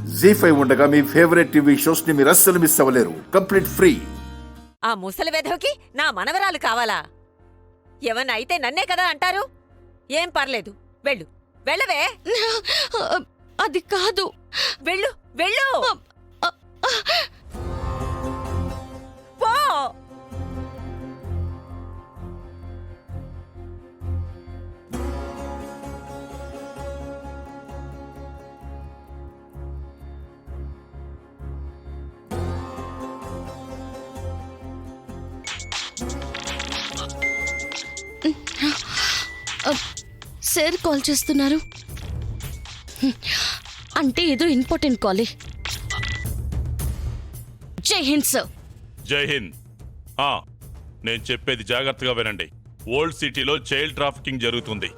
జీ5 ఉండగా మీ favourite TV shows ని మీరు అస్సలు మిస్ అవ్వలేరు. Complete free. ఆ ముసలి వెధవకి నా మనవరాలు కావాలా? ఏమన్నా అయితే నన్నే కదా అంటారు. ఏం పర్లేదు, వెళ్ళు. వెళ్ళవే. అది కాదు. వెళ్ళు వెళ్ళు. పో. సార్ కాల్ చేస్తున్నారు అంటే ఏదో ఇంపార్టెంట్ కాలే. జై హింద్ సార్. జై హింద్. నేను చెప్పేది జాగ్రత్తగా వినండి. ఓల్డ్ సిటీలో చైల్డ్ ట్రాఫికింగ్ జరుగుతుంది.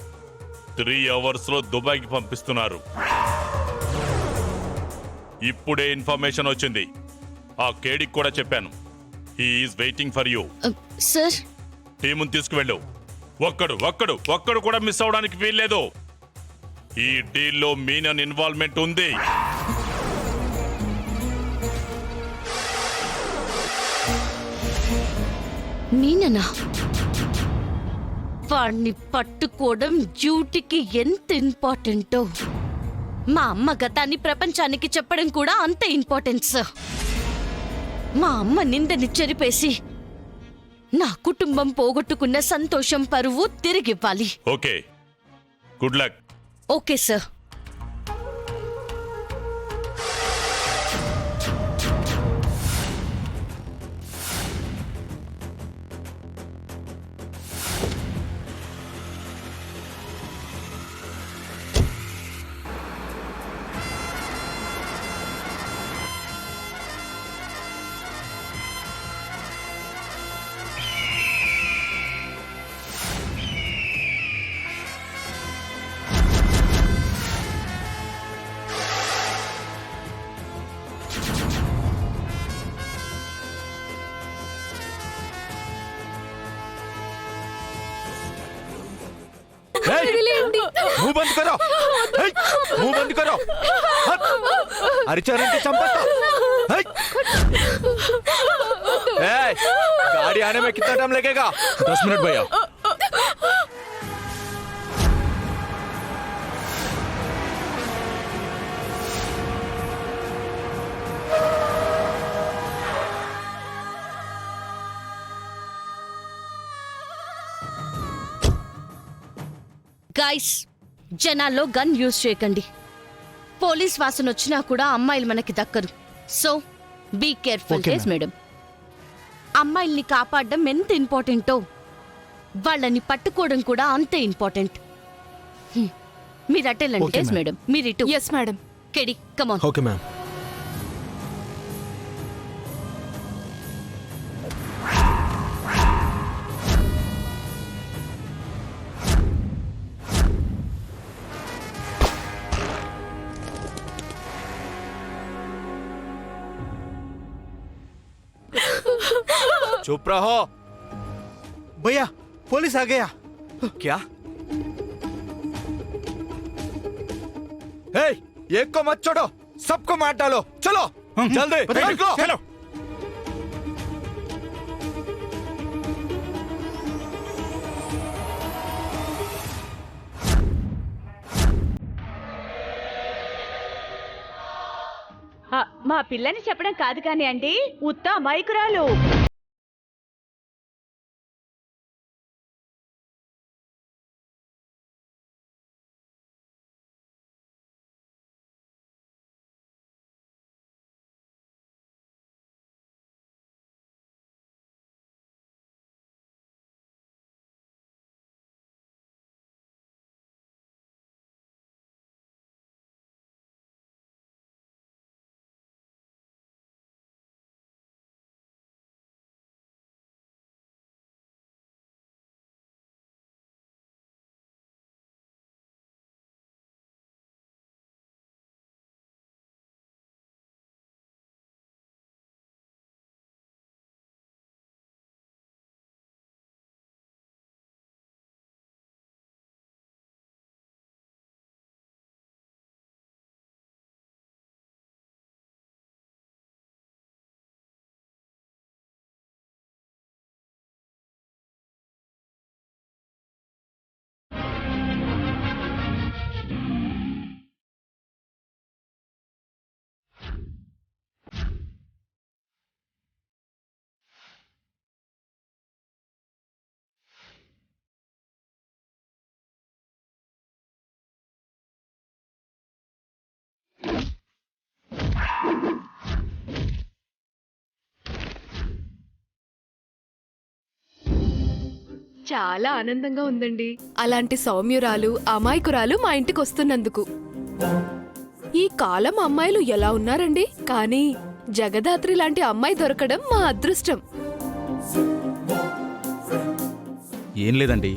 3 అవర్స్లో దుబాయ్కి పంపిస్తున్నారు. ఇప్పుడే ఇన్ఫర్మేషన్ వచ్చింది. ఆ కేడికి కూడా చెప్పాను. He is waiting for you. Sir, టీముని తీసుకువెళ్ళు. ఒక్కడు కూడా మిస్ అవడానికి వీల్లేదు. ఈ డీల్లో మీనన్ ఇన్వాల్వ్మెంట్ ఉంది. మీననా? వాణ్ణి పట్టుకోవడం డ్యూటీకి ఎంత ఇంపార్టెంటో మా అమ్మ గతాన్ని ప్రపంచానికి చెప్పడం కూడా అంత ఇంపార్టెన్స్. మా అమ్మ నిందని చెరిపేసి నా కుటుంబం పోగొట్టుకున్న సంతోషం పరువు తిరిగివ్వాలి. Okay, good luck. Okay sir. मुंह बंद करो, मुंह बंद करो. अरिचारंटे चंपता. गाड़ी आने में कितना टाइम लगेगा? 10 मिनट भैया. గైస్, జనాల్లో గన్ యూజ్ చేయకండి. పోలీస్ వాసన వచ్చినా కూడా అమ్మాయిలు మనకి దక్కరు. So be careful. మేడం, అమ్మాయిల్ని కాపాడడం ఎంత ఇంపార్టెంటో వాళ్ళని పట్టుకోవడం కూడా అంతే ఇంపార్టెంట్. మీరు అటెళ్ళండి. మేడం, మీరు ఇటు. Yes madam. KD, come on. Okay ma'am. चुप रहो भैया, पुलिस आ गया. क्या? हे, एक को मत छोड़ो, सबको मार डालो. चलो जल्दी निकलो. चलो. మా పిల్లని చెప్పడం కాదు కానీ అండి, ఉత్త అమాయకురాలు. చాలా ఆనందంగా ఉందండి. అలాంటి సౌమ్యురాలు అమాయకురాలు మా ఇంటికి వస్తున్నందుకు. ఈ కాలం అమ్మాయిలు ఎలా ఉన్నారండి, కానీ జగదాత్రి లాంటి అమ్మాయి దొరకడం మా అదృష్టం. ఏం లేదండి,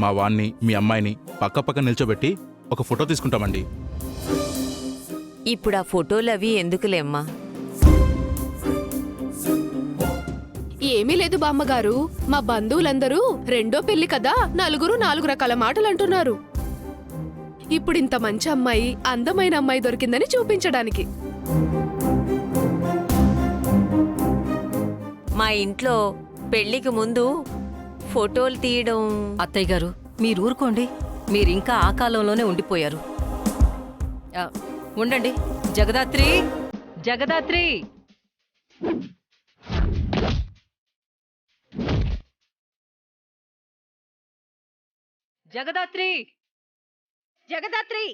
మా వాణ్ణి మీ అమ్మాయిని పక్క నిల్చోబెట్టి ఒక ఫోటో తీసుకుంటామండి. ఇప్పుడు ఆ ఫోటోలు అవి ఎందుకులేమ్మా? ఏమీ లేదు బామ్మగారు, మా బంధువులందరూ రెండో పెళ్లి కదా, నలుగురు 4 రకాల మాటలు అంటున్నారు. ఇప్పుడు ఇంత మంచి అమ్మాయి, అందమైన అమ్మాయి దొరికిందని చూపించడానికి. మా ఇంట్లో పెళ్లికి ముందు ఫోటోలు తీయడం. అత్తయ్య గారు, మీరు ఊరుకోండి. మీరింకా ఆ కాలంలోనే ఉండిపోయారు. ఉండండి. జగదాత్రి, జగదాత్రి, జగదాత్రి, జగదాత్రి,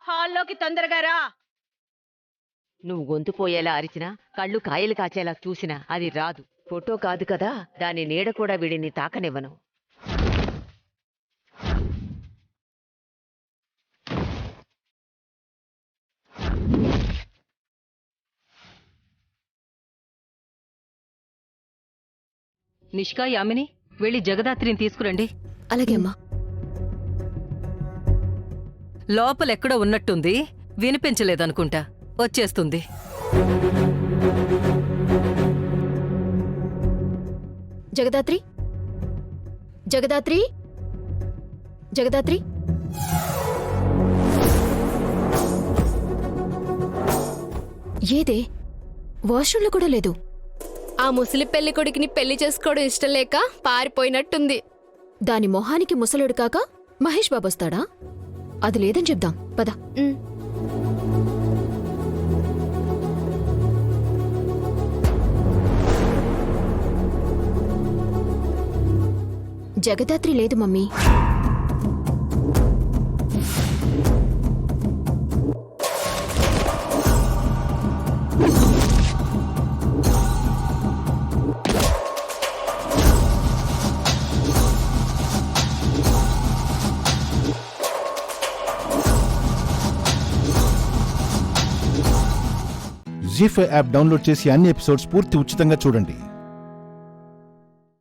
హాల్లోకి తొందరగా రా. నువ్వు గొంతు పోయేలా అరిచినా, కళ్ళు కాయలు కాచేలా చూసినా అది రాదు. ఫోటో కాదు కదా, దాని నీడ కూడా వీడిని తాకనివ్వను. నిష్కా, యామిని, వెళ్ళి జగదాత్రిని తీసుకురండి. అలాగే అమ్మా. లోపలెక్కడో ఉన్నట్టుంది, వినిపించలేదనుకుంటా. వచ్చేస్తుంది. జగదాత్రి, జగదాత్రి, జగదాత్రి. ఏదే వాష్రూమ్లో కూడా లేదు. ఆ ముసలి పెళ్లి కొడుకుని పెళ్లి చేసుకోవడం ఇష్టం లేక పారిపోయినట్టుంది. దాని మొహానికి ముసలుడు కాక మహేష్ బాబు వస్తాడా? అది లేదని చెప్దాం పద. జగదాత్రి లేదు మమ్మీ. జీ5 యాప్ డౌన్లోడ్ చేసి అన్ని ఎపిసోడ్స్ పూర్తి ఉచితంగా చూడండి.